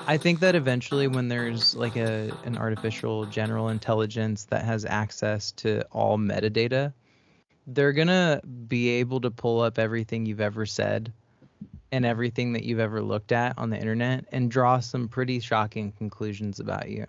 I think that eventually when there's like an artificial general intelligence that has access to all metadata, they're gonna be able to pull up everything you've ever said and everything that you've ever looked at on the internet and draw some pretty shocking conclusions about you.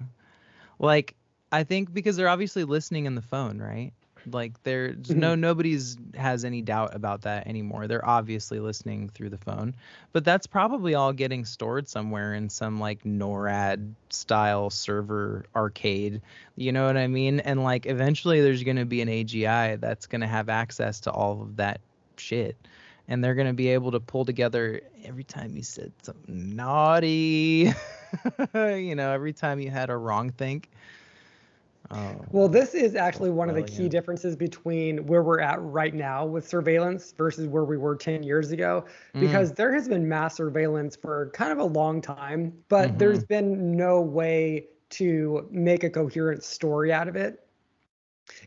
Like, I think because they're obviously listening in the phone, right? Like there's nobody's has any doubt about that anymore. They're obviously listening through the phone. But that's probably all getting stored somewhere in some like NORAD style server arcade. You know what I mean? And like eventually there's going to be an AGI that's going to have access to all of that shit. And they're going to be able to pull together every time you said something naughty. Every time you had a wrong think. Oh, Well, this is actually one of the key brilliant. differences between where we're at right now with surveillance versus where we were 10 years ago, because there has been mass surveillance for kind of a long time, but there's been no way to make a coherent story out of it.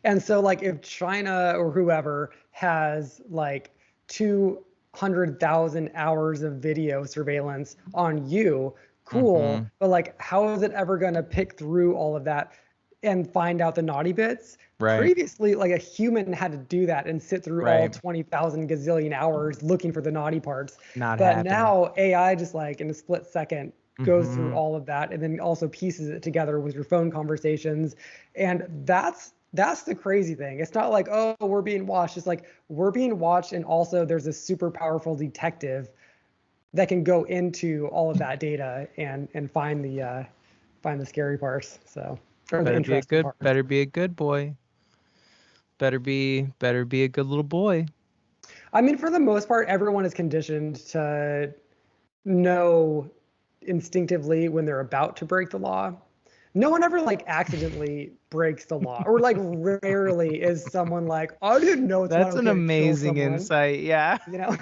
And so, like, if China or whoever has like 200,000 hours of video surveillance on you, cool. But like, how is it ever going to pick through all of that and find out the naughty bits? Right. Previously, like a human had to do that and sit through all Right. 20,000 gazillion hours looking for the naughty parts. Not But happening. now AI just like in a split second goes through Mhm. all of that and then also pieces it together with your phone conversations. And that's the crazy thing. It's not like, oh, we're being watched. It's like we're being watched, and also there's a super powerful detective that can go into all of that data and find the scary parts. So, or the Better be a interesting good parts. better be a good boy. Better be a good little boy. I mean, for the most part, everyone is conditioned to know instinctively when they're about to break the law. No one ever like accidentally breaks the law, or like rarely is someone like, I didn't know it's not That's an okay to kill amazing someone. insight. Yeah. You know,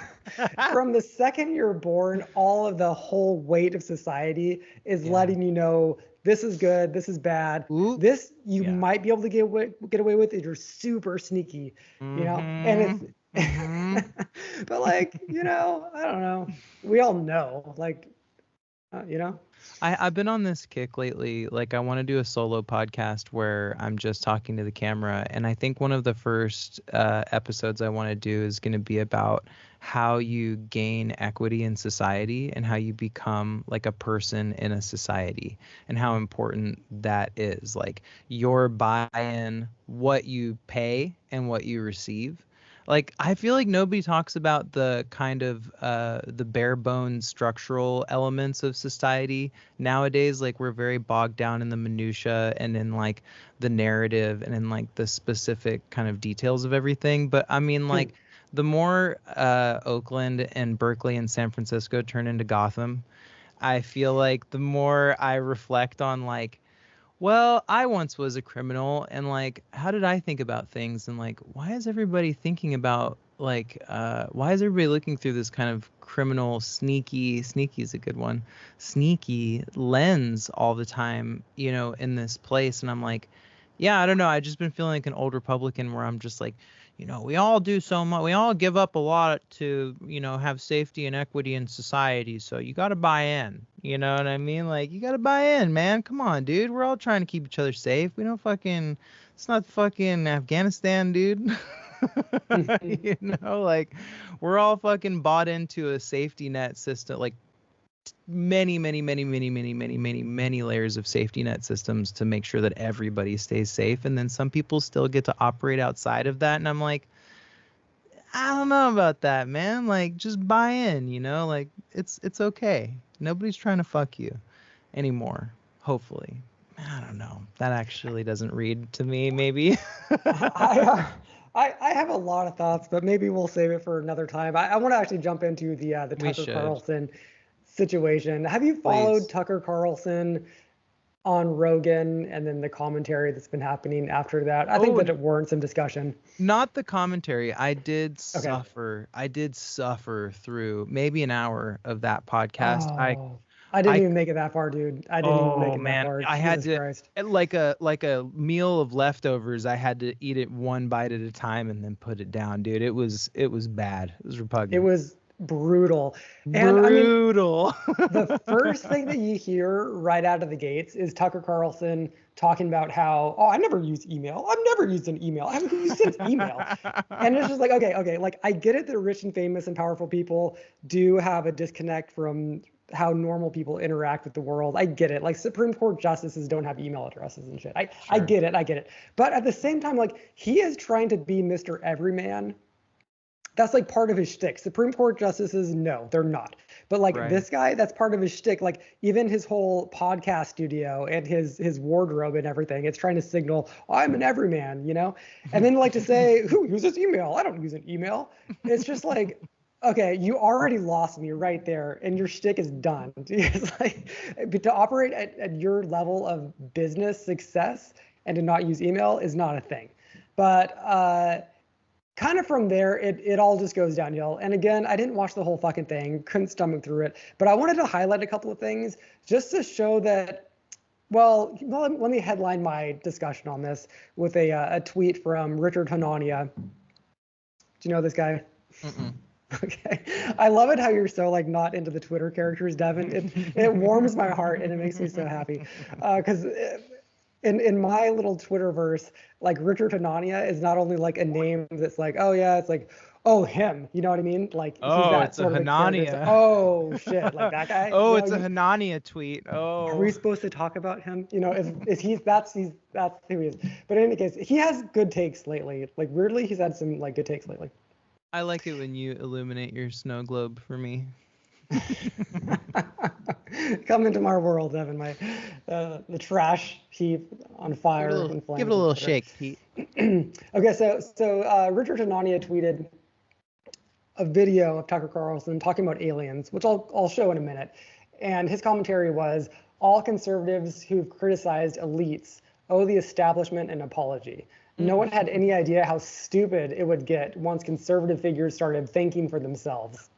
from the second you're born, all of the whole weight of society is letting you know this is good, this is bad. Oop. This you Yeah. might be able to get away with if you're super sneaky, you know. And it's but like, I don't know. We all know, like, I've been on this kick lately. Like, I want to do a solo podcast where I'm just talking to the camera. And I think one of the first episodes I want to do is going to be about how you gain equity in society and how you become like a person in a society and how important that is. Like, your buy-in, what you pay, and what you receive. Like, I feel like nobody talks about the kind of the bare bones structural elements of society nowadays. Like, we're very bogged down in the minutia and in like the narrative and in like the specific kind of details of everything. But I mean, like, the more Oakland and Berkeley and San Francisco turn into Gotham, I feel like the more I reflect on like, well, I once was a criminal, and like, how did I think about things? And like, why is everybody thinking about like, why is everybody looking through this kind of criminal, sneaky is a good one, sneaky lens all the time, in this place? And I'm like, yeah, I don't know. I just been feeling like an old Republican where I'm just like, we all do so much. We all give up a lot to, have safety and equity in society. So you got to buy in. You know what I mean? Like, you got to buy in, man. Come on, dude. We're all trying to keep each other safe. We don't fucking, it's not fucking Afghanistan, dude. Like, we're all fucking bought into a safety net system. Like, many layers of safety net systems to make sure that everybody stays safe, and then some people still get to operate outside of that, and I'm like, I don't know about that, man. Like, just buy in, like, it's okay. Nobody's trying to fuck you anymore, hopefully. I don't know, that actually doesn't read to me. Maybe I have a lot of thoughts, but maybe we'll save it for another time. I want to actually jump into the Tucker Carlson situation. Have you followed Tucker Carlson on Rogan and then the commentary that's been happening after that? I think that it warrants some discussion. Not the commentary. I did suffer. I did suffer through maybe an hour of that podcast. I didn't even make it that far, dude. I didn't even make it that far. I had to, like a meal of leftovers. I had to eat it one bite at a time and then put it down, dude. It was bad. It was repugnant. brutal. And I mean, Brutal. the first thing that you hear right out of the gates is Tucker Carlson talking about how, oh, I never use email. I've never used an email. I haven't used since email. And it's just like, okay. Like, I get it that rich and famous and powerful people do have a disconnect from how normal people interact with the world. I get it. Like, Supreme Court justices don't have email addresses and shit. I get it. I get it. But at the same time, like, he is trying to be Mr. Everyman. That's like part of his shtick. Supreme Court justices, no, they're not. But like this guy, that's part of his shtick. Like, even his whole podcast studio and his wardrobe and everything, it's trying to signal, I'm an everyman, you know? And then like to say, who uses email? I don't use an email. It's just like, okay, you already lost me right there, and your shtick is done. It's like, but to operate at your level of business success and to not use email is not a thing. But kind of from there, it all just goes downhill. And again, I didn't watch the whole fucking thing, couldn't stomach through it. But I wanted to highlight a couple of things just to show that, well, let me headline my discussion on this with a tweet from Richard Hanania. Do you know this guy? Mm-mm. Okay. I love it how you're so like not into the Twitter characters, Devin. It warms my heart and it makes me so happy. Because in my little Twitterverse, like Richard Hanania is not only like a name that's like, oh yeah, it's like, oh him, you know what I mean? Like he's that it's a sort of Hanania. like, oh shit, like that guy. Oh, you it's know, a Hanania tweet. Oh. Are we supposed to talk about him? You know, if that's who he is. But in any case, he has good takes lately. Like weirdly, he's had some like good takes lately. I like it when you illuminate your snow globe for me. Come into my world, Evan. My the trash heap on fire and flames. Give it a little shake, Pete. Okay, so Richard Hanania tweeted a video of Tucker Carlson talking about aliens, which I'll show in a minute. And his commentary was, all conservatives who've criticized elites owe the establishment an apology. No one had any idea how stupid it would get once conservative figures started thinking for themselves.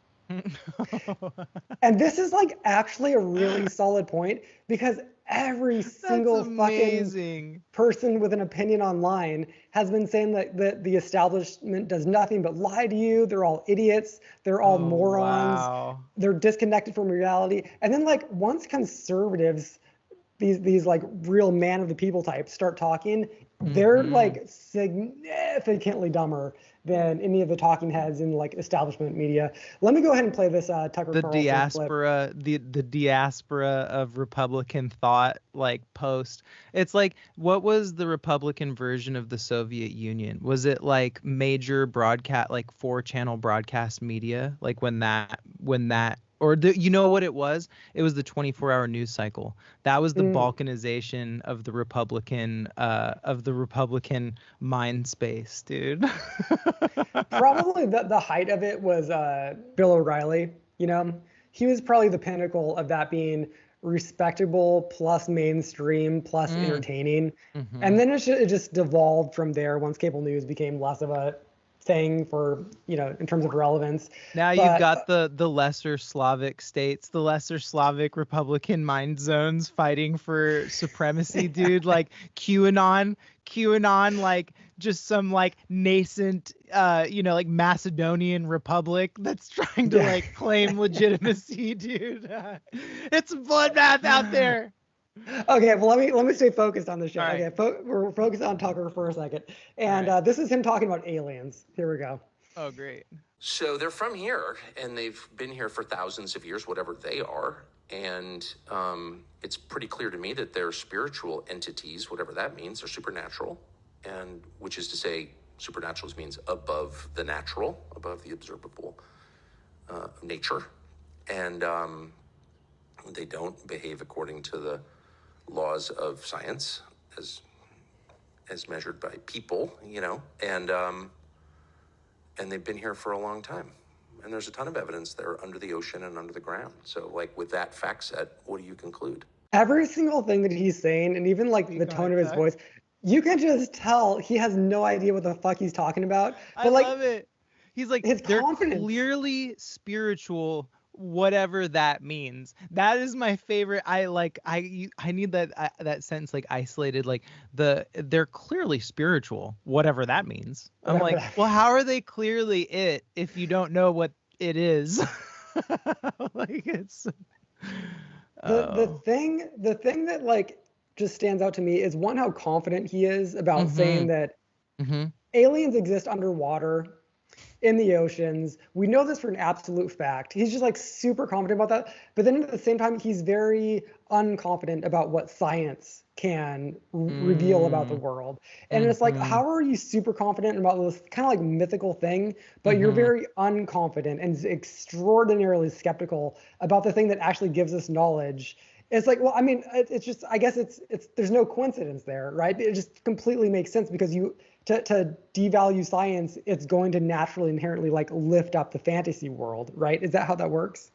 And this is like actually a really solid point, because every single fucking person with an opinion online has been saying that the establishment does nothing but lie to you. They're all idiots. They're all morons. Wow. They're disconnected from reality. And then like once conservatives, these like real man of the people types start talking, they're like significantly dumber than any of the talking heads in like establishment media. Let me go ahead and play this Tucker Carlson clip. The diaspora of Republican thought, like post. It's like, what was the Republican version of the Soviet Union? Was it like major broadcast, like 4-channel broadcast media? Like when that or you know what it was? It was the 24-hour news cycle. That was the balkanization of the Republican mind space, dude. Probably the height of it was Bill O'Reilly. You know, he was probably the pinnacle of that being respectable plus mainstream plus entertaining. And then it just devolved from there once cable news became less of a thing for, you know, in terms of relevance. Now you've got the lesser Slavic states, the lesser Slavic Republican mind zones fighting for supremacy, dude. Like QAnon, like just some like nascent, like Macedonian republic that's trying to like claim legitimacy, dude. It's a bloodbath out there. Okay, well let me stay focused on this show. Right. Okay, we're focused on Tucker for a second, and this is him talking about aliens. Here we go. Oh, great. So they're from here, and they've been here for thousands of years, whatever they are, and it's pretty clear to me that they're spiritual entities, whatever that means. They're supernatural, and which is to say, supernatural means above the natural, above the observable nature, and they don't behave according to the laws of science as measured by people, you know, and they've been here for a long time. And there's a ton of evidence they're under the ocean and under the ground. So like with that fact set, what do you conclude? Every single thing that he's saying, and even like the tone of his voice, you can just tell he has no idea what the fuck he's talking about. But I love it. He's like, they're clearly spiritual, whatever that means. That is my favorite. I need that sentence like isolated, like they're clearly spiritual, whatever that means. I'm like, well, how are they clearly it if you don't know what it is. Like it's the thing that like just stands out to me is one, how confident he is about saying that aliens exist underwater in the oceans. We know this for an absolute fact. He's just like super confident about that. But then at the same time, he's very unconfident about what science can reveal about the world. And it's like, how are you super confident about this kind of like mythical thing, but you're very unconfident and extraordinarily skeptical about the thing that actually gives us knowledge? It's like, well, I mean, it's just, I guess it's there's no coincidence there, right? It just completely makes sense because to devalue science, it's going to naturally inherently like lift up the fantasy world, right? Is that how that works?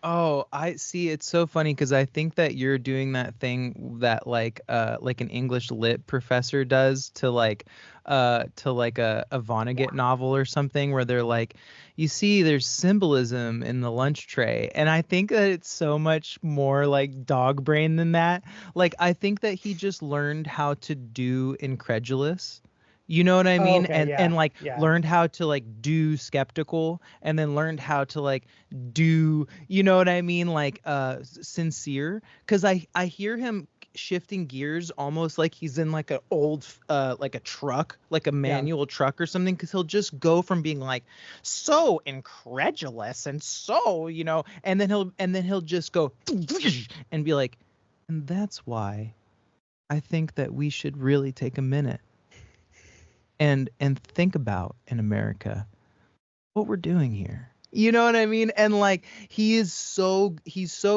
Oh, I see. It's so funny because I think that you're doing that thing that like an English lit professor does to like a Vonnegut novel or something, where they're like, you see, there's symbolism in the lunch tray. And I think that it's so much more like dog brain than that. Like, I think that he just learned how to do incredulous. You know what I mean? Okay, yeah, And like yeah. learned how to like do skeptical, and then learned how to like do, you know what I mean? Like sincere. Cause I hear him shifting gears almost like he's in like an old like a truck, like a manual truck or something. Cause he'll just go from being like so incredulous and so, you know, and then he'll just go and be like, and that's why I think that we should really take a minute and think about, in America, what we're doing here. You know what I mean? And like he's so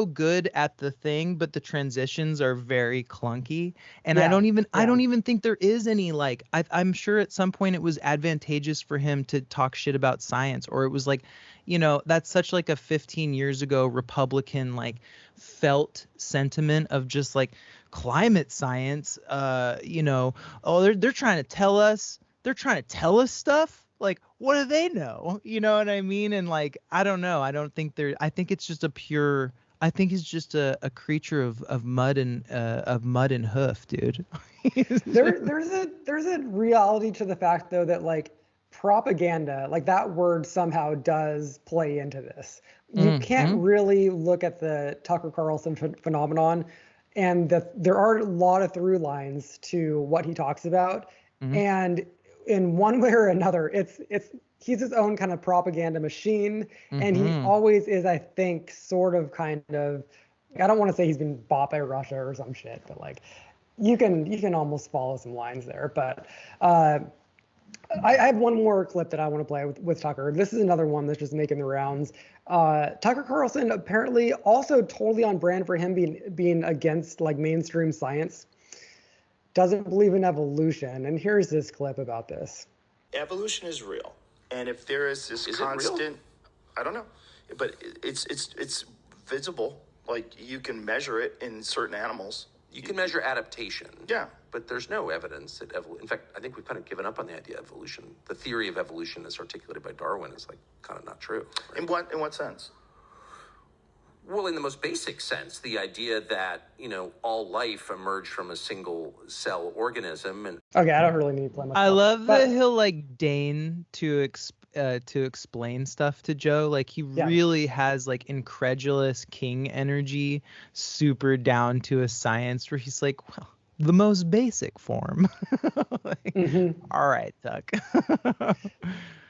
good at the thing, but the transitions are very clunky. And I don't even think there is any like I'm sure at some point it was advantageous for him to talk shit about science, or it was like, you know, that's such like a 15 years ago Republican like felt sentiment of just like climate science, you know, oh they're trying to tell us stuff. Like, what do they know? You know what I mean? And like, I don't know. I think it's just I think he's just a creature of mud and hoof, dude. There's a reality to the fact though that like propaganda, like that word somehow does play into this. You can't really look at the Tucker Carlson phenomenon and there are a lot of through lines to what he talks about. And in one way or another, he's his own kind of propaganda machine, and he always is, I think, sort of kind of. I don't want to say he's been bought by Russia or some shit, but like, you can almost follow some lines there. But I have one more clip that I want to play with Tucker. This is another one that's just making the rounds. Tucker Carlson apparently also totally on brand for him being against like mainstream science. Doesn't believe in evolution. And here's this clip about this. Evolution is real. And if there is this constant, I don't know, but it's visible. Like you can measure it in certain animals. You can measure adaptation. Yeah. But there's no evidence that in fact, I think we've kind of given up on the idea of evolution. The theory of evolution as articulated by Darwin is like kind of not true. Right? In what sense? Well, in the most basic sense, the idea that, you know, all life emerged from a single cell organism. And okay, I don't really need to play much. I love that he'll like deign to explain stuff to Joe. Like he really has like incredulous king energy, super down to a science, where he's like, well, the most basic form. Like, all right, Tuck.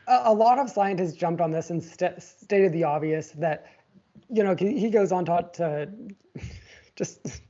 A lot of scientists jumped on this and stated the obvious that, you know, he goes on to just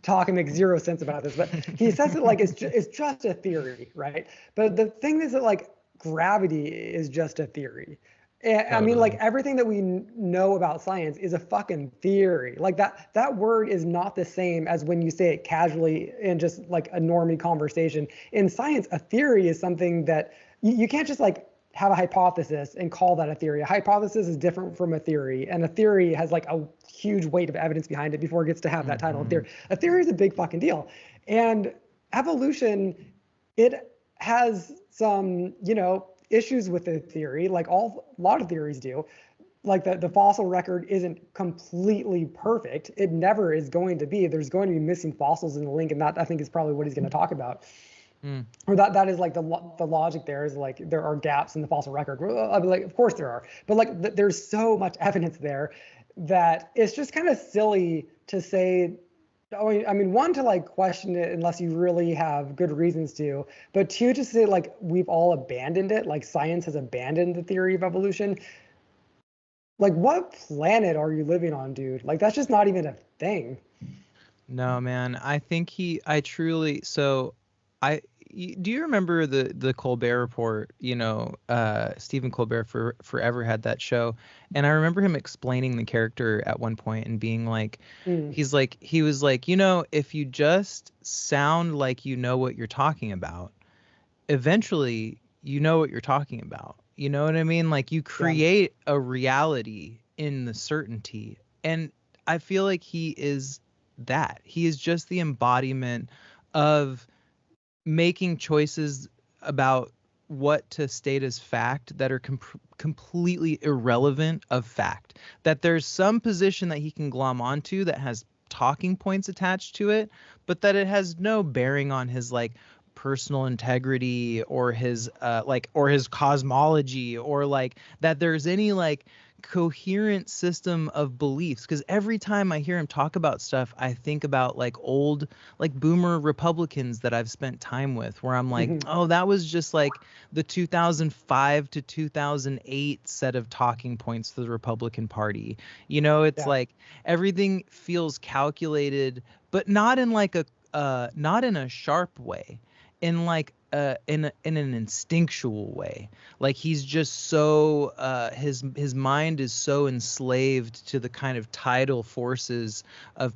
talk and make zero sense about this, but he says it like it's just a theory, right? But the thing is that like gravity is just a theory. And, I mean, like everything that we know about science is a fucking theory. Like that word is not the same as when you say it casually in just like a normie conversation. In science, a theory is something that you can't just like have a hypothesis and call that a theory. A hypothesis is different from a theory, and a theory has like a huge weight of evidence behind it before it gets to have that title of theory. A theory is a big fucking deal. And evolution, it has some, you know, issues with the theory, like a lot of theories do. Like the fossil record isn't completely perfect. It never is going to be. There's going to be missing fossils in the link, and that I think is probably what he's going to talk about. or that is like the logic there is like there are gaps in the fossil record. Well, I mean, like, of course there are, but like there's so much evidence there that it's just kind of silly to say. I mean, one, to like question it unless you really have good reasons to, but two, to say like we've all abandoned it, like science has abandoned the theory of evolution. Like, what planet are you living on, dude? Like, that's just not even a thing. No, man. I truly, so do you remember the Colbert Report? Stephen Colbert forever had that show, and I remember him explaining the character at one point and being like, he was like, if you just sound like you know what you're talking about, eventually you know what you're talking about. You know what I mean? Like, you create a reality in the certainty, and I feel like he is just the embodiment of making choices about what to state as fact that are completely irrelevant of fact. That there's some position that he can glom onto that has talking points attached to it, but that it has no bearing on his like personal integrity or his or his cosmology, or like that there's any like coherent system of beliefs. Because every time I hear him talk about stuff, I think about like old like boomer Republicans that I've spent time with, where I'm like, oh, that was just like the 2005 to 2008 set of talking points for the Republican Party. It's like everything feels calculated, but not in like not in a sharp way, in like in an instinctual way. Like, he's just so his mind is so enslaved to the kind of tidal forces of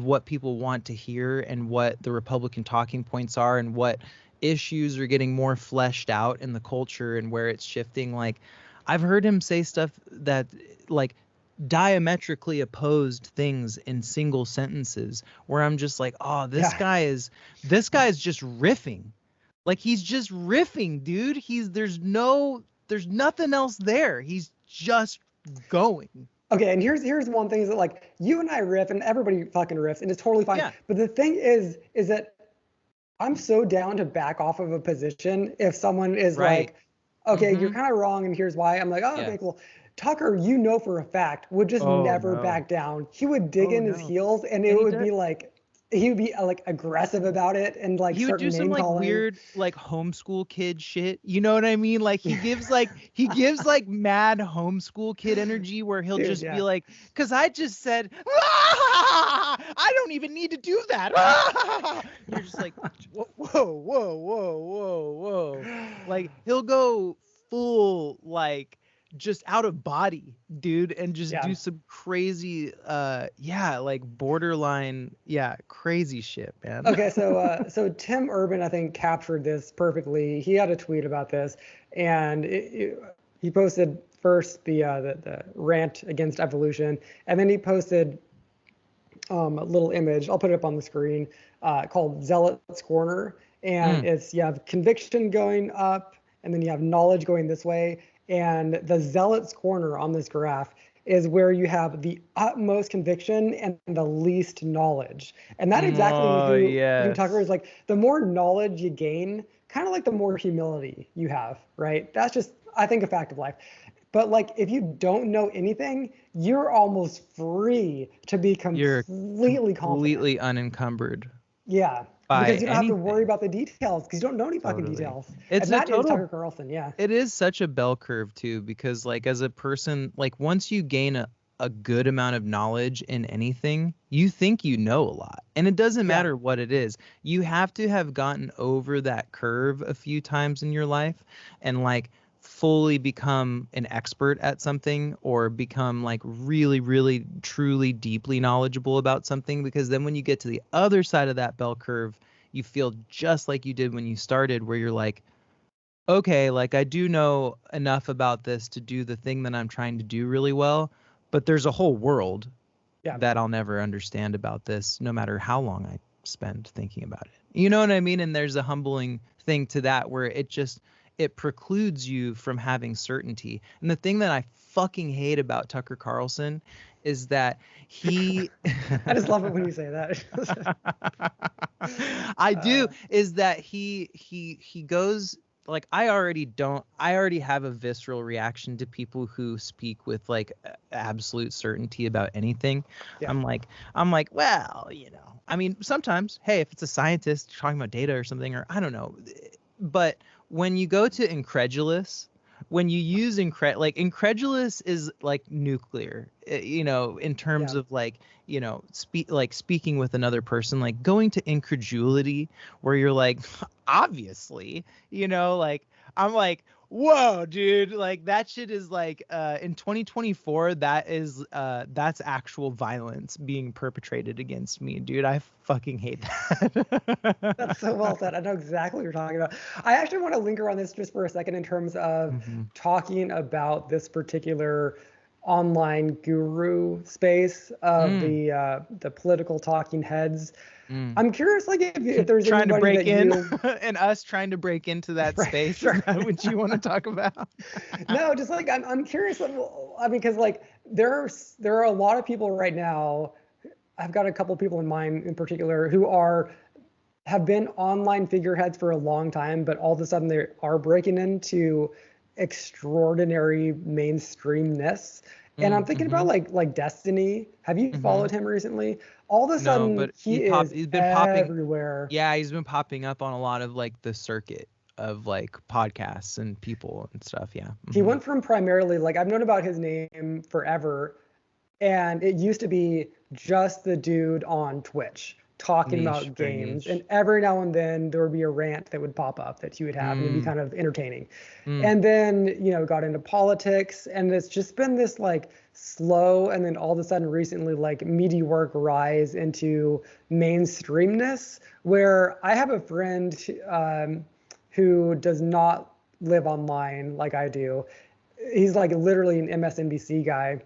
what people want to hear, and what the Republican talking points are, and what issues are getting more fleshed out in the culture, and where it's shifting. Like, I've heard him say stuff that like diametrically opposed things in single sentences, where I'm just like, oh, this guy is just riffing. Like, he's just riffing, dude. There's nothing else there. He's just going. Okay, and here's one thing is that like you and I riff, and everybody fucking riffs, and it's totally fine. Yeah. But the thing is that I'm so down to back off of a position if someone is like, okay, you're kind of wrong, and here's why. I'm like, oh, okay, cool. Tucker, for a fact, would just never back down. He would dig in his heels, and it would be like, he would be like aggressive about it, and like he would do some like weird like homeschool kid shit. You know what I mean? Like, he gives like mad homeschool kid energy, where he'll just be like, because I just said, I don't even need to do that. You're just like, whoa. Like, he'll go full like just out of body, dude, and just do some crazy like borderline crazy shit, man. Okay, so Tim Urban, I think, captured this perfectly. He had a tweet about this, and he posted first the rant against evolution, and then he posted a little image. I'll put it up on the screen, called Zealot's Corner, and it's, you have conviction going up, and then you have knowledge going this way. And the Zealot's Corner on this graph is where you have the utmost conviction and the least knowledge. And that exactly who Tucker is. Like, the more knowledge you gain, kind of like the more humility you have, right? That's just, I think, a fact of life. But like, if you don't know anything, you're almost free to be completely unencumbered. Yeah. Because you don't have to worry about the details, because you don't know any fucking details. It's and that is Tucker Carlson, It is such a bell curve too, because like, as a person, like, once you gain a good amount of knowledge in anything, you think you know a lot. And it doesn't matter what it is. You have to have gotten over that curve a few times in your life, and like fully become an expert at something, or become like really, really, truly, deeply knowledgeable about something. Because then when you get to the other side of that bell curve, you feel just like you did when you started, where you're like, okay, like, I do know enough about this to do the thing that I'm trying to do really well, but there's a whole world that I'll never understand about this, no matter how long I spend thinking about it. You know what I mean? And there's a humbling thing to that, where it's it precludes you from having certainty. And the thing that I fucking hate about Tucker Carlson is that he I just love it when you say that. I do, is that he goes, like, I already have a visceral reaction to people who speak with like absolute certainty about anything. Yeah. I'm like, well, I mean, sometimes, hey, if it's a scientist talking about data or something, or I don't know, but when you go to incredulous, when you use incredulous is like nuclear, in terms of like, speaking with another person, like going to incredulity where you're like, obviously, like, I'm like, whoa, dude, like that shit is like, in 2024, that's actual violence being perpetrated against me, dude. I fucking hate that. That's so well said. I know exactly what you're talking about. I actually want to linger on this just for a second in terms of talking about this particular online guru space of the political talking heads. I'm curious, like, if there's trying to break in and us trying to break into that space. Sure. Is that what you want to talk about? No, just like I'm curious. I mean, because like there are a lot of people right now. I've got a couple people in mind in particular who have been online figureheads for a long time, but all of a sudden they are breaking into extraordinary mainstreamness. And I'm thinking about like Destiny. Have you followed him recently? All of a sudden, but he's been everywhere. Yeah, he's been popping up on a lot of like the circuit of like podcasts and people and stuff. Yeah. He went from primarily, like, I've known about his name forever, and it used to be just the dude on Twitch talking about games, and every now and then there would be a rant that would pop up that he would have, and it'd be kind of entertaining. And then got into politics, and it's just been this like slow, and then all of a sudden recently like meteoric rise into mainstreamness, where I have a friend who does not live online like I do. He's like literally an MSNBC guy,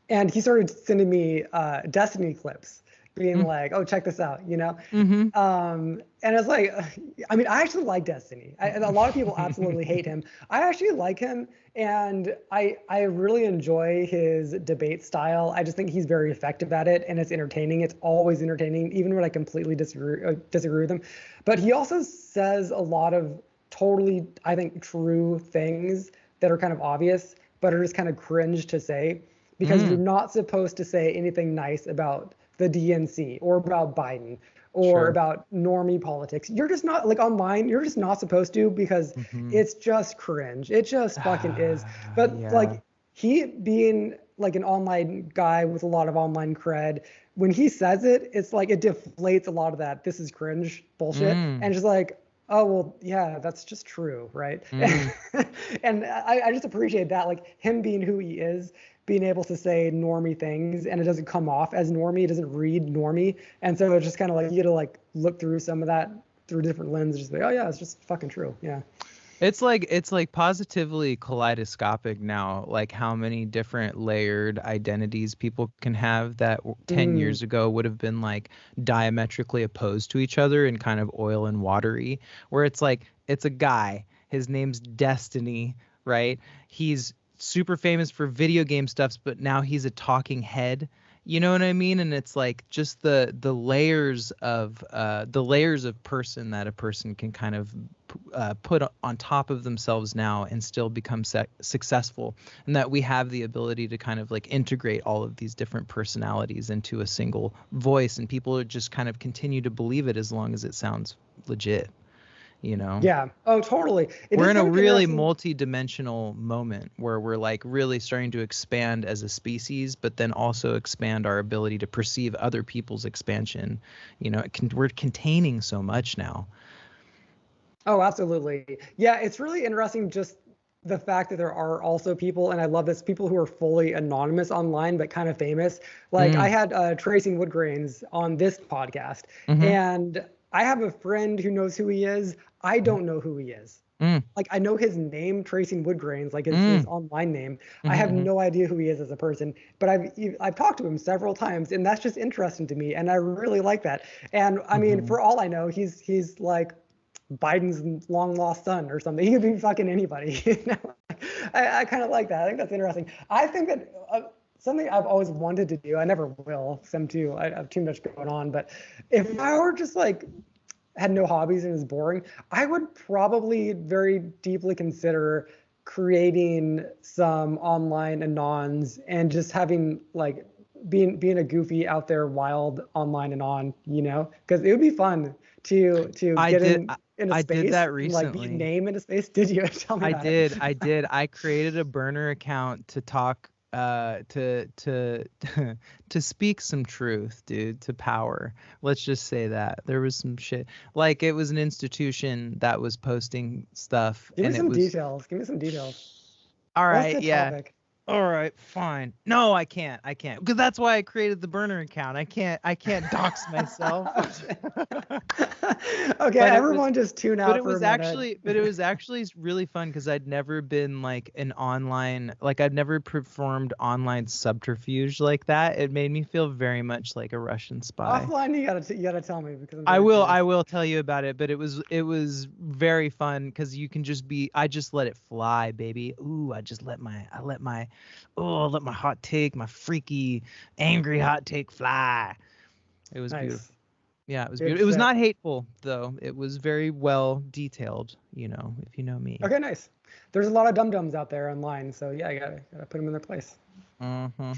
and he started sending me Destiny clips, being like, oh, check this out, and it's like, I mean, I actually like Destiny. A lot of people absolutely hate him. I actually like him, and I really enjoy his debate style. I just think he's very effective at it, and it's entertaining. It's always entertaining, even when I completely disagree with him. But he also says a lot of totally, I think, true things that are kind of obvious, but are just kind of cringe to say, because you're not supposed to say anything nice about the DNC or about Biden or about normie politics. You're just not, like, online, you're just not supposed to, because it's just cringe. It just fucking is. But like, he being like an online guy with a lot of online cred, when he says it, it's like it deflates a lot of that "this is cringe" bullshit, and just like, oh, well, yeah, that's just true, right? And I just appreciate that, like, him being who he is, being able to say normie things, and it doesn't come off as normie, it doesn't read normie, and so it's just kind of like, you get to like look through some of that through different lenses, just like, oh yeah, it's just fucking true. Yeah. It's like positively kaleidoscopic now, like how many different layered identities people can have that 10 years ago would have been like diametrically opposed to each other and kind of oil and watery, where it's like, it's a guy, his name's Destiny, right? He's super famous for video game stuffs, but now he's a talking head. You know what I mean? And it's like just the layers of person that a person can kind of put on top of themselves now and still become successful, and that we have the ability to kind of like integrate all of these different personalities into a single voice, and people just kind of continue to believe it as long as it sounds legit. Yeah. Oh, totally. We're in a really multi-dimensional moment where we're like really starting to expand as a species, but then also expand our ability to perceive other people's expansion. We're containing so much now. Oh, absolutely. Yeah, it's really interesting, just the fact that there are also people, and I love this, people who are fully anonymous online but kind of famous. Like I had Tracy Woodgrains on this podcast, and I have a friend who knows who he is. I don't know who he is. Like, I know his name, Tracy Woodgrains, like his online name. I have no idea who he is as a person, but I've talked to him several times, and that's just interesting to me, and I really like that. And I mean, for all I know, he's like Biden's long lost son or something. He could be fucking anybody. I kind of like that. I think that's interesting. I think that something I've always wanted to do, I never will, because I have too much going on. But if I were just like had no hobbies and was boring, I would probably very deeply consider creating some online anons and just having like being a goofy out there wild online anon, because it would be fun to get in a I space did that and like be recently. name in a space. Did you? Tell me about it. I did. I created a burner account to talk to to speak some truth, dude, to power. Let's just say that. There was some shit. Like it was an institution that was posting stuff. Give me and some it was details. Give me some details. all right, What's the yeah. topic? All right, fine. No, I can't. Because that's why I created the burner account. I can't dox myself. Okay, everyone just tune out for a minute. But it was actually really fun because I'd never been like an online, like I'd never performed online subterfuge like that. It made me feel very much like a Russian spy. Offline, you gotta tell me because I will tell you about it, but it was very fun because you can I just let it fly, baby. Ooh, I let my hot take, my freaky, angry hot take fly. It was beautiful. Yeah, it was beautiful. It was not hateful though. It was very well detailed, if you know me. Okay, nice. There's a lot of dum-dums out there online, so yeah, I gotta put them in their place. Mm-hmm.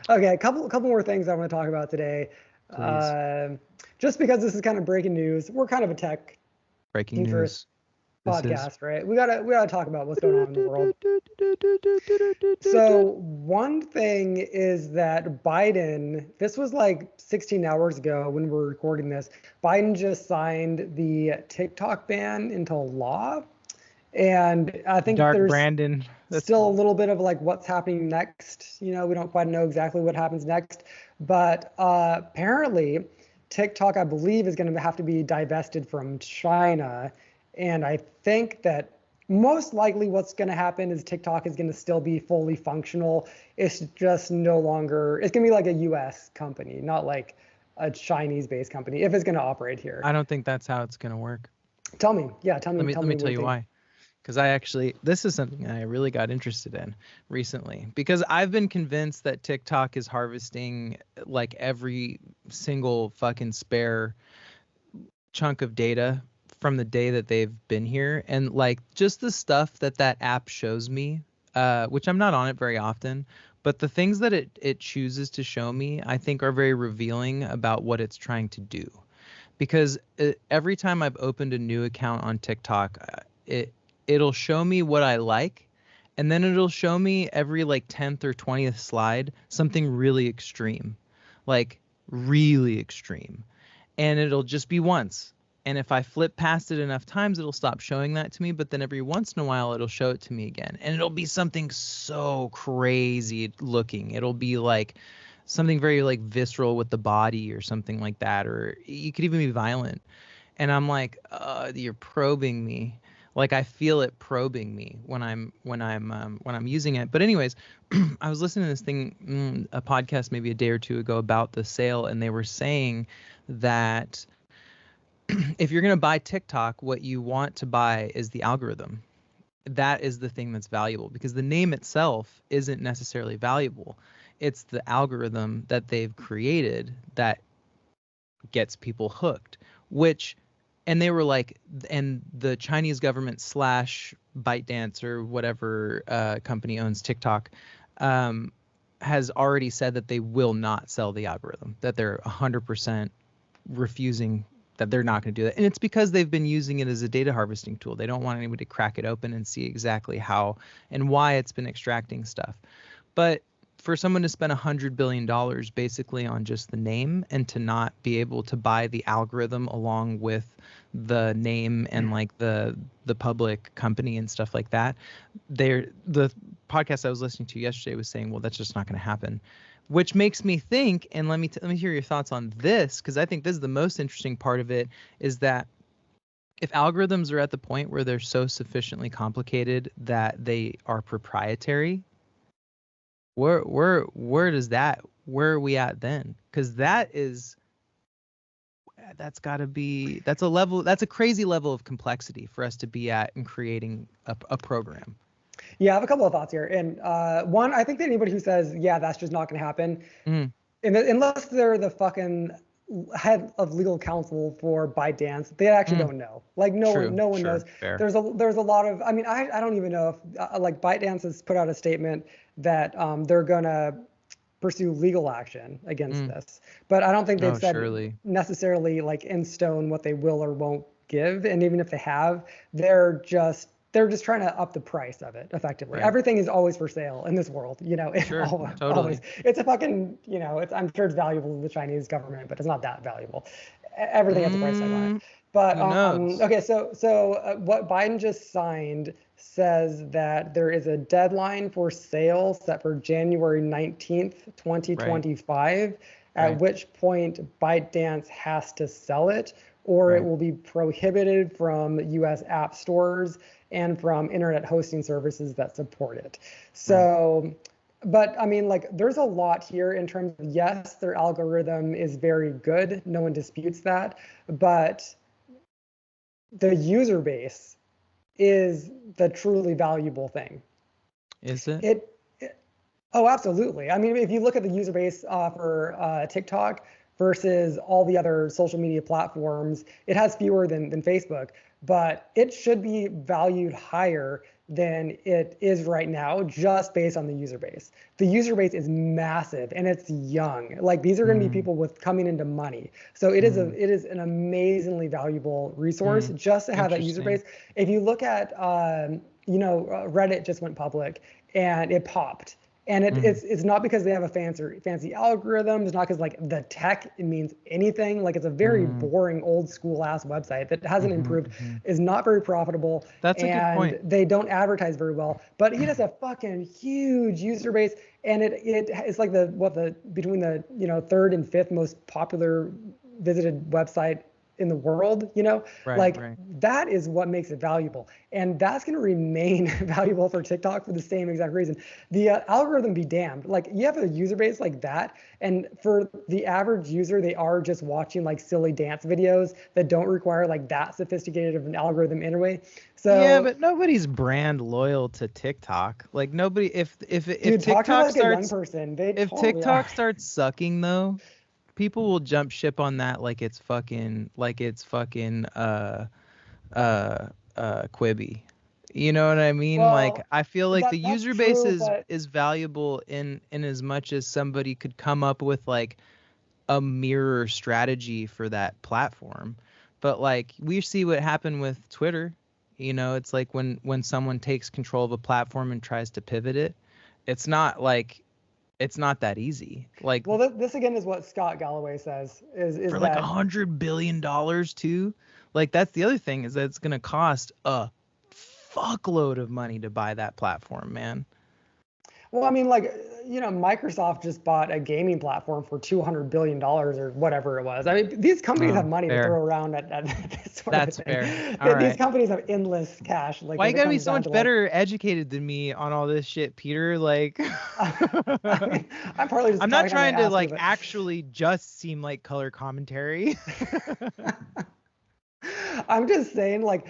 Okay, a couple more things I want to talk about today. Just because this is kind of breaking news, we're kind of a tech breaking news podcast, right? We gotta talk about what's going on in the world. So one thing is that Biden, this was like 16 hours ago when we were recording this, Biden just signed the TikTok ban into law. And I think there's Brandon. Still a little bit of like what's happening next. We don't quite know exactly what happens next. But apparently TikTok, I believe, is going to have to be divested from China. And I think that most likely what's going to happen is TikTok is going to still be fully functional. It's just no longer, it's going to be like a US company, not like a Chinese-based company, if it's going to operate here. I don't think that's how it's going to work. Tell me. Yeah, tell me. Let me tell you why. Because this is something I really got interested in recently, because I've been convinced that TikTok is harvesting like every single fucking spare chunk of data from the day that they've been here. And like just the stuff that app shows me, which I'm not on it very often, but the things that it chooses to show me, I think are very revealing about what it's trying to do. Because every time I've opened a new account on TikTok, it'll show me what I like, and then it'll show me every like 10th or 20th slide something really extreme, like really extreme. And it'll just be once. And if I flip past it enough times, it'll stop showing that to me. But then every once in a while, it'll show it to me again. And it'll be something so crazy looking. It'll be like something very like visceral with the body or something like that. Or you could even be violent. And I'm like, you're probing me. Like I feel it probing me when I'm using it. But anyways, I was listening to this thing, a podcast maybe a day or two ago about the sale, and they were saying that if you're going to buy TikTok, what you want to buy is the algorithm. That is the thing that's valuable, because the name itself isn't necessarily valuable. It's the algorithm that they've created that gets people hooked, and they were like, and the Chinese government / ByteDance or whatever company owns TikTok has already said that they will not sell the algorithm, that they're 100% refusing, that they're not going to do that. And it's because they've been using it as a data harvesting tool. They don't want anybody to crack it open and see exactly how and why it's been extracting stuff. But for someone to spend $100 billion basically on just the name and to not be able to buy the algorithm along with the name and like the public company and stuff like that, the podcast I was listening to yesterday was saying, well, that's just not going to happen, which makes me think, and let me hear your thoughts on this, because I think this is the most interesting part of it, is that if algorithms are at the point where they're so sufficiently complicated that they are proprietary, where are we at then? Because that is, that's a crazy level of complexity for us to be at in creating a program. Yeah, I have a couple of thoughts here. And one, I think that anybody who says, yeah, that's just not going to happen, unless they're the fucking head of legal counsel for ByteDance, they actually don't know. Like no one knows. Fair. There's a lot of, I mean, I don't even know if like ByteDance has put out a statement that they're gonna pursue legal action against this, but I don't think they've said necessarily like in stone what they will or won't give. And even if they have, they're just trying to up the price of it effectively. Right. Everything is always for sale in this world, you know. Always. It's a fucking, you know, I'm sure it's valuable to the Chinese government, but it's not that valuable. Everything has a price tag on it. But okay, so what Biden just signed says that there is a deadline for sale set for January 19th, 2025, at which point ByteDance has to sell it, or it will be prohibited from U.S. app stores and from internet hosting services that support it. So, but I mean, like, there's a lot here in terms of, yes, their algorithm is very good. No one disputes that. But the user base is the truly valuable thing. Is it? Oh, absolutely. I mean, if you look at the user base for TikTok versus all the other social media platforms, it has fewer than Facebook, but it should be valued higher than it is right now, just based on the user base. The user base is massive and it's young. Like, these are going to be people with coming into money. So it is an amazingly valuable resource just to have that user base. If you look at, Reddit just went public and it popped. And it's not because they have a fancy algorithm. It's not because like the tech means anything. Like, it's a very boring, old school ass website that hasn't improved, is not very profitable. That's a good point. They don't advertise very well. But it has a fucking huge user base, and it's like between the third and fifth most popular visited website in the world, that is what makes it valuable. And that's going to remain valuable for TikTok for the same exact reason. The algorithm be damned. Like, you have a user base like that, and for the average user, they are just watching like silly dance videos that don't require like that sophisticated of an algorithm anyway. So yeah, but nobody's brand loyal to TikTok. Like, nobody, if TikTok starts sucking though, people will jump ship on that like it's fucking Quibi. You know what I mean? Well, like, I feel like the user base is valuable in as much as somebody could come up with like a mirror strategy for that platform. But like, we see what happened with Twitter. You know, it's like when someone takes control of a platform and tries to pivot it, it's not that easy. Like, well, this again is what Scott Galloway says is for that, like $100 billion too. Like, that's the other thing, is that it's gonna cost a fuckload of money to buy that platform, man. Well, I mean, like, Microsoft just bought a gaming platform for $200 billion or whatever it was. I mean, these companies have money to throw around at this sort of thing. Fair. These companies have endless cash. Like, why you gotta be so much better educated than me on all this shit, Peter? Like, I'm partly just. I'm not trying to like actually just seem like color commentary. I'm just saying, like,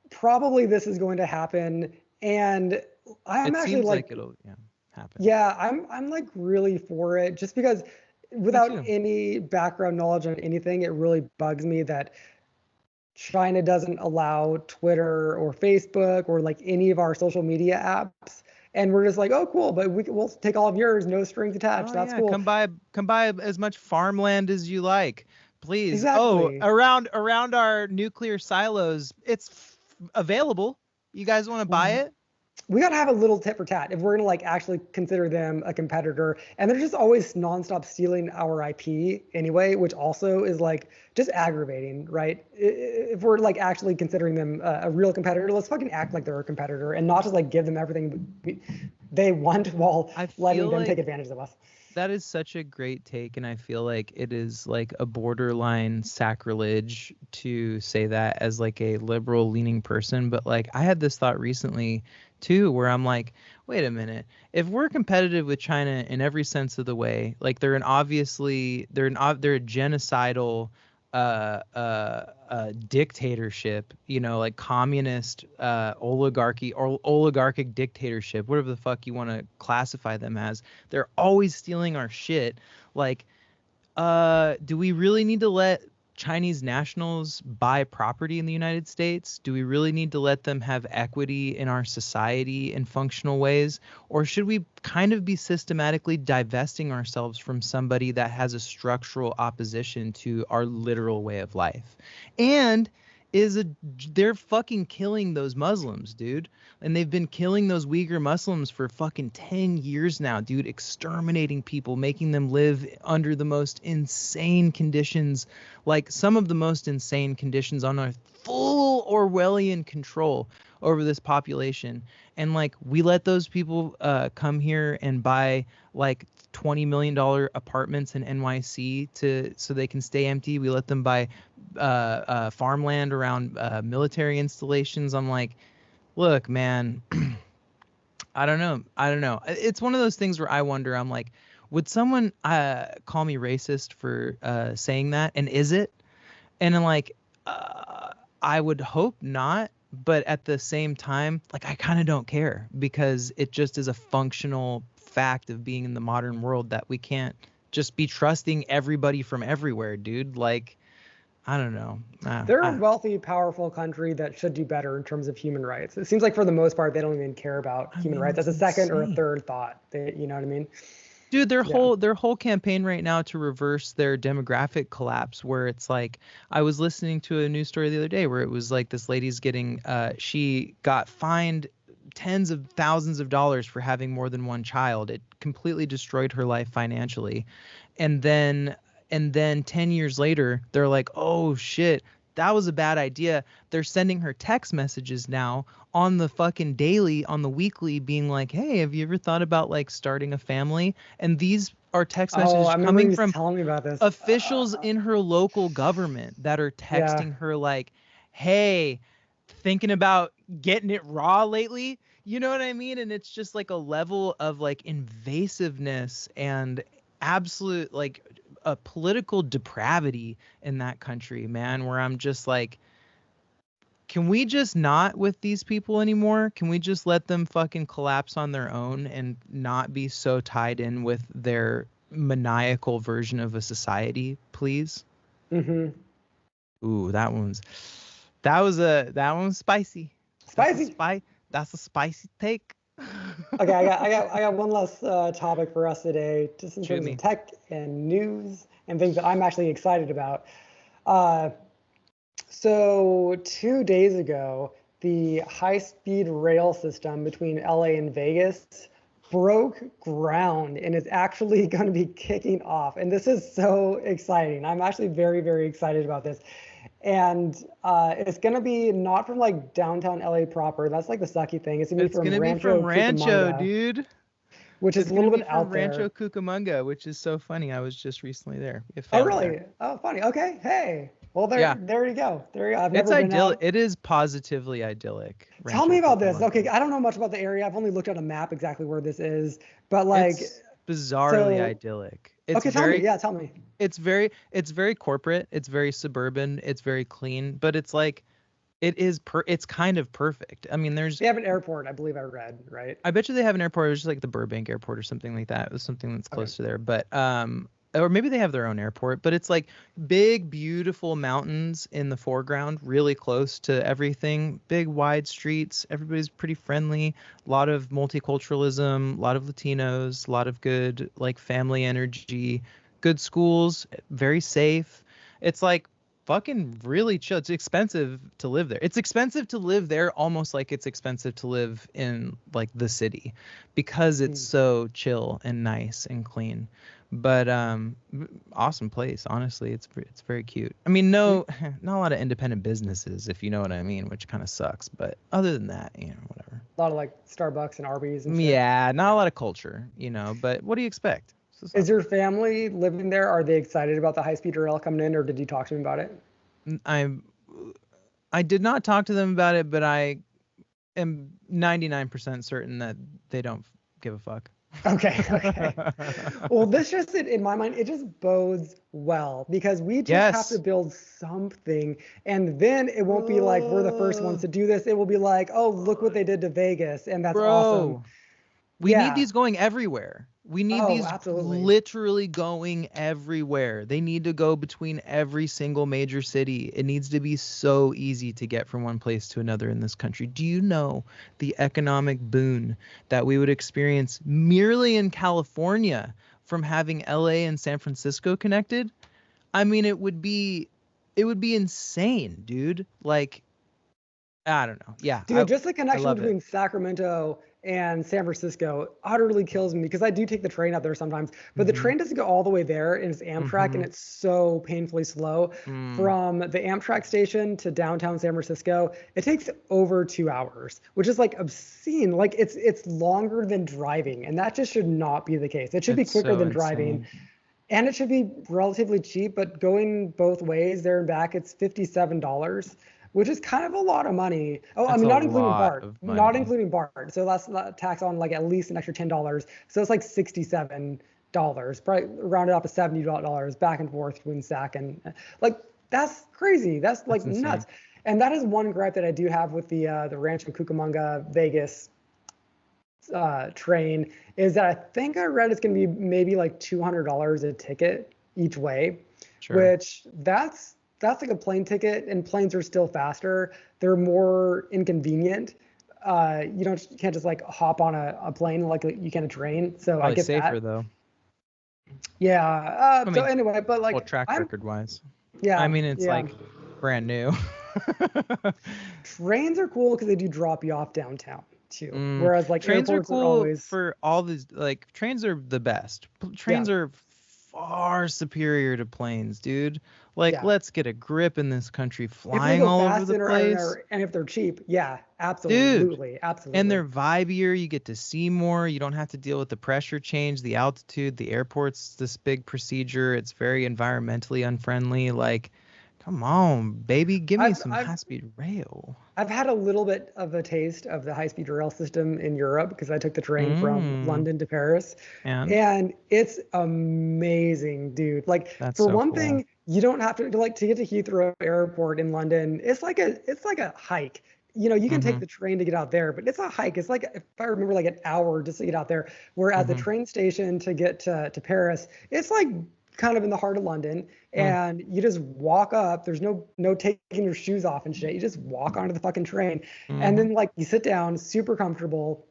probably this is going to happen, and I'm actually like it'll happen. Yeah, I'm like really for it, just because without any background knowledge on anything, it really bugs me that China doesn't allow Twitter or Facebook or like any of our social media apps. And we're just like, oh, cool, but we'll take all of yours, no strings attached. That's cool. Come buy as much farmland as you like, please. Exactly. Oh, around our nuclear silos, it's available. You guys want to buy it? We got to have a little tit for tat if we're going to like actually consider them a competitor. And they're just always nonstop stealing our IP anyway, which also is like just aggravating, right? If we're like actually considering them a real competitor, let's fucking act like they're a competitor and not just like give them everything they want while letting them take advantage of us. That is such a great take, and I feel like it is like a borderline sacrilege to say that as like a liberal leaning person. But like, I had this thought recently too, where I'm like, wait a minute, if we're competitive with China in every sense of the way, like they're a genocidal dictatorship, like communist oligarchy or oligarchic dictatorship, whatever the fuck you want to classify them as. They're always stealing our shit. Like, do we really need to let Chinese nationals buy property in the United States? Do we really need to let them have equity in our society in functional ways? Or should we kind of be systematically divesting ourselves from somebody that has a structural opposition to our literal way of life? And they're fucking killing those Muslims, dude. And they've been killing those Uyghur Muslims for fucking 10 years now, dude, exterminating people, making them live under the most insane conditions, like some of the most insane conditions on a full Orwellian control over this population. And like, we let those people come here and buy like $20 million apartments in NYC so they can stay empty. We let them buy farmland around military installations. I'm like, look, man, I don't know. It's one of those things where I wonder, I'm like, would someone call me racist for saying that? And is it? And I'm like, I would hope not. But at the same time, like, I kind of don't care, because it just is a functional fact of being in the modern world that we can't just be trusting everybody from everywhere, dude. Like, I don't know. They're a wealthy, powerful country that should do better in terms of human rights. It seems like for the most part, they don't even care about human rights as a second or a third thought. You know what I mean? Dude, their whole campaign right now to reverse their demographic collapse, where it's like, I was listening to a news story the other day where it was like this lady's getting, she got fined tens of thousands of dollars for having more than one child. It completely destroyed her life financially. And then 10 years later, they're like, oh shit, that was a bad idea. They're sending her text messages now on the fucking daily, on the weekly, being like, hey, have you ever thought about like starting a family? And these are text messages coming from telling me about this. Officials in her local government that are texting her like, hey, thinking about getting it raw lately? You know what I mean? And it's just like a level of like invasiveness and absolute like a political depravity in that country, man, where I'm just like, can we just not with these people anymore? Can we just let them fucking collapse on their own and not be so tied in with their maniacal version of a society, please? Mm-hmm. Ooh, that one's spicy. Spicy. That's a spicy take. Okay, I got one last topic for us today, just in terms of tech and news and things that I'm actually excited about. So 2 days ago, the high-speed rail system between LA and Vegas broke ground and is actually going to be kicking off. And this is so exciting. I'm actually very, very excited about this. And it's going to be not from like downtown LA proper. That's like the sucky thing. It's going to be from Rancho, dude. Which is a little bit out there. Rancho Cucamonga, which is so funny. I was just recently there. Oh, really? There. Oh, funny. Okay. Hey. Well, there you go. There you go. It's idyllic. It is positively idyllic. Tell me about this. Okay, I don't know much about the area. I've only looked at a map exactly where this is, but like, it's bizarrely idyllic. It's tell me. Yeah, tell me. It's very corporate. It's very suburban. It's very clean, but it's like, it's kind of perfect. I mean, they have an airport, I believe I read, right? I bet you they have an airport. It was just like the Burbank airport or something like that. It was something that's close to there, but or maybe they have their own airport, but it's like big, beautiful mountains in the foreground, really close to everything, big, wide streets. Everybody's pretty friendly, a lot of multiculturalism, a lot of Latinos, a lot of good, like, family energy, good schools, very safe. It's like fucking really chill. It's expensive to live there. It's expensive to live there, almost like it's expensive to live in like the city, because it's so chill and nice and clean. But awesome place, honestly. It's very cute. I mean, not a lot of independent businesses, if you know what I mean, which kind of sucks. But other than that, whatever. A lot of like Starbucks and Arby's and shit. Yeah, not a lot of culture, But what do you expect? Is your family living there? Are they excited about the high-speed rail coming in, or did you talk to them about it? I did not talk to them about it, but I am 99% certain that they don't give a fuck. Okay. Well, this just, in my mind, it just bodes well because we just have to Yes. build something, and then it won't be like we're the first ones to do this. It will be like, oh, look what they did to Vegas, and that's awesome. Bro, we need Yeah. these going everywhere. We need Oh, these absolutely. literally going everywhere. They need to go between every single major city. It needs to be so easy to get from one place to another in this country. Do you know the economic boon that we would experience merely in California from having LA and San Francisco connected? I mean, it would be insane, dude. Like, I don't know. Yeah, Dude, just the I connection love it. between Sacramento and San Francisco utterly kills me because I do take the train out there sometimes, but the Mhm. train doesn't go all the way there and it's Amtrak and Mhm. it's so painfully slow. Mm. From the Amtrak station to downtown San Francisco, it takes over 2 hours, which is like obscene. Like it's longer than driving, and that just should not be the case. It should be It's quicker so than driving. insane. And it should be relatively cheap, but going both ways there and back, it's $57, which is kind of a lot of money. Oh, I That's mean, a not including lot BART, of not money. including BART. So that's tax on like at least an extra $10. So it's like $67, probably rounded up to $70 back and forth between SAC and like that's crazy. That's like That's insane. nuts. And that is one gripe that I do have with the Rancho Cucamonga Vegas train is that I think I read it's going to be maybe like $200 a ticket each way, Sure. which that's like a plane ticket, and planes are still faster. They're more inconvenient. You can't just like hop on a plane like you can a train. So I Probably get safer that. though. Yeah. I So mean, anyway, but well, like track record wise. I yeah, mean, it's yeah. like brand new. Trains are cool because they do drop you off downtown too. Mm, Whereas like trains are airports are cool always, for all these, like trains are the best. yeah, Trains are far superior to planes, dude. Like, yeah. let's get a grip in this country, If they flying go all over fast the place. and if they're cheap, yeah, Dude, absolutely, and absolutely. they're vibier. You get to see more. You don't have to deal with the pressure change, the altitude. The airport's this big procedure. It's very environmentally unfriendly. Like, come on, baby, give me I've some I've high-speed rail. I've had a little bit of a taste of the high-speed rail system in Europe because I took the train from Mm, London to Paris, and and it's amazing, dude. Like that's for so one cool. thing, you don't have to like to get to Heathrow Airport in London. It's like a hike. You can take Mm-hmm. the train to get out there, but it's a hike. It's like if I remember like an hour just to get out there. Whereas the Mm-hmm. train station to get to Paris, it's like kind of in the heart of London, Mm, and you just walk up. There's no taking your shoes off and shit. You just walk onto the fucking train, and mm-hmm. then like you sit down, super comfortable.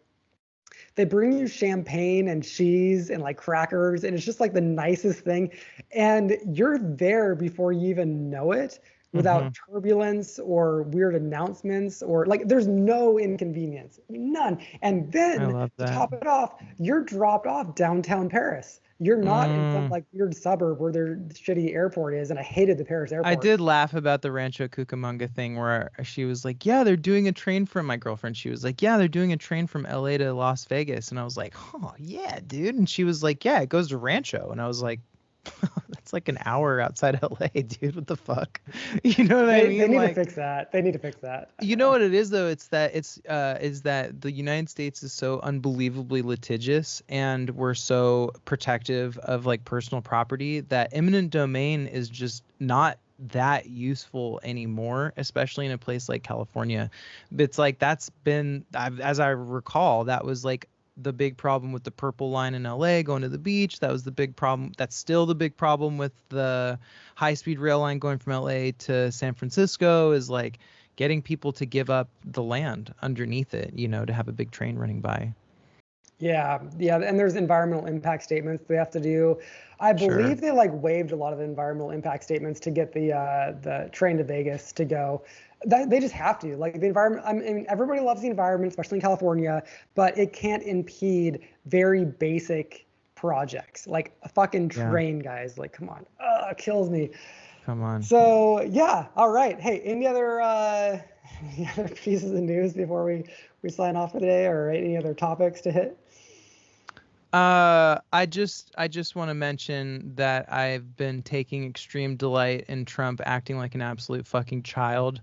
They bring you champagne and cheese and like crackers, and it's just like the nicest thing. And you're there before you even know it, Mm-hmm. without turbulence or weird announcements or like there's no inconvenience, none. And I then love to that. top it off, you're dropped off downtown Paris. You're not in some Mm. like weird suburb where their shitty airport is. And I hated the Paris I airport. did laugh about the Rancho Cucamonga thing where she was like, "Yeah, they're doing a train from my girlfriend." She was like, "Yeah, they're doing a train from LA to Las Vegas." And I was like, "Oh, yeah, dude." And she was like, "Yeah, it goes to Rancho." And I was like, "That's like an hour outside LA, dude. What the fuck?" You know what I They mean? need to Like, fix that. They need to fix that. you know what it is though? It's that the United States is so unbelievably litigious and we're so protective of like personal property that eminent domain is just not that useful anymore, especially in a place like California. It's like as I recall, that was like the big problem with the Purple Line in LA going to the beach. That was the big problem. That's still the big problem with the high-speed rail line going from LA to San Francisco is like getting people to give up the land underneath it, to have a big train running by. Yeah, yeah, and there's environmental impact statements they have to do. I Sure. believe they like waived a lot of the environmental impact statements to get the train to Vegas to go. They just have to. Like the environment, I mean, everybody loves the environment, especially in California, but it can't impede very basic projects like a fucking Yeah. train, guys. Like, come on, it kills me. Come on. So yeah, all right. Hey, any other any other pieces of news before we sign off for the day, or any other topics to hit? I just want to mention that I've been taking extreme delight in Trump acting like an absolute fucking child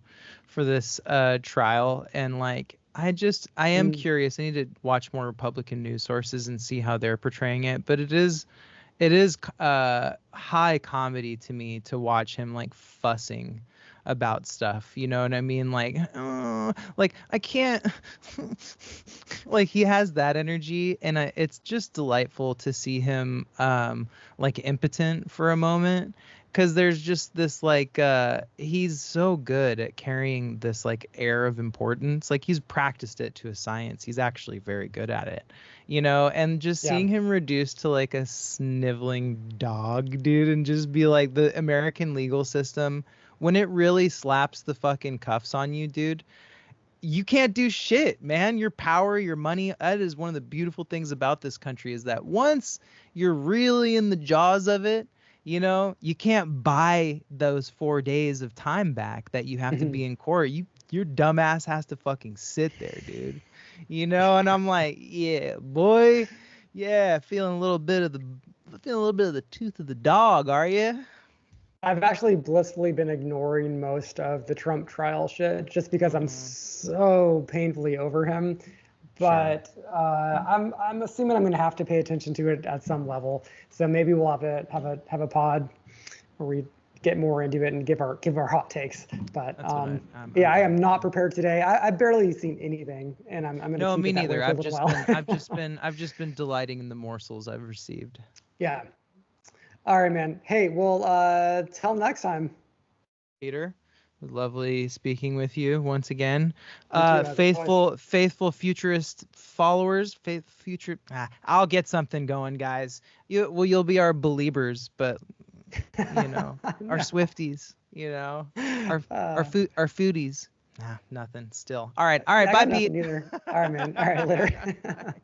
for this trial, and like I am curious. I need to watch more Republican news sources and see how they're portraying it. But it is high comedy to me to watch him like fussing about stuff. You know what I mean? Like, like I can't. Like he has that energy, and it's just delightful to see him like impotent for a moment. Because there's just this like he's so good at carrying this like air of importance. Like he's practiced it to a science. He's actually very good at it, you know. And just seeing him reduced to like a sniveling dog, dude, and just be like the American legal system, when it really slaps the fucking cuffs on you, dude, you can't do shit, man. Your power, your money, that is one of the beautiful things about this country, is that once you're really in the jaws of it, you know, you can't buy those 4 days of time back that you have to be in court. Your dumbass has to fucking sit there, dude. You know, and I'm like, yeah, boy, yeah, feeling a little bit of the tooth of the dog, are you? I've actually blissfully been ignoring most of the Trump trial shit just because I'm so painfully over him. But I'm assuming I'm going to have to pay attention to it at some level. So maybe we'll have a pod where we get more into it and give our hot takes. But I am not prepared today. I've barely seen anything, and I'm going to keep me it that neither. way for a little while. I've just been delighting in the morsels I've received. Yeah. All right, man. Hey, well, till next time. Peter, lovely speaking with you once again. You too, Faithful futurist followers, I'll get something going, guys. You'll be our believers, but you know, our Swifties, you know, our foodies. Nah, nothing still. All right, bye, Pete. All right, man. All right, later.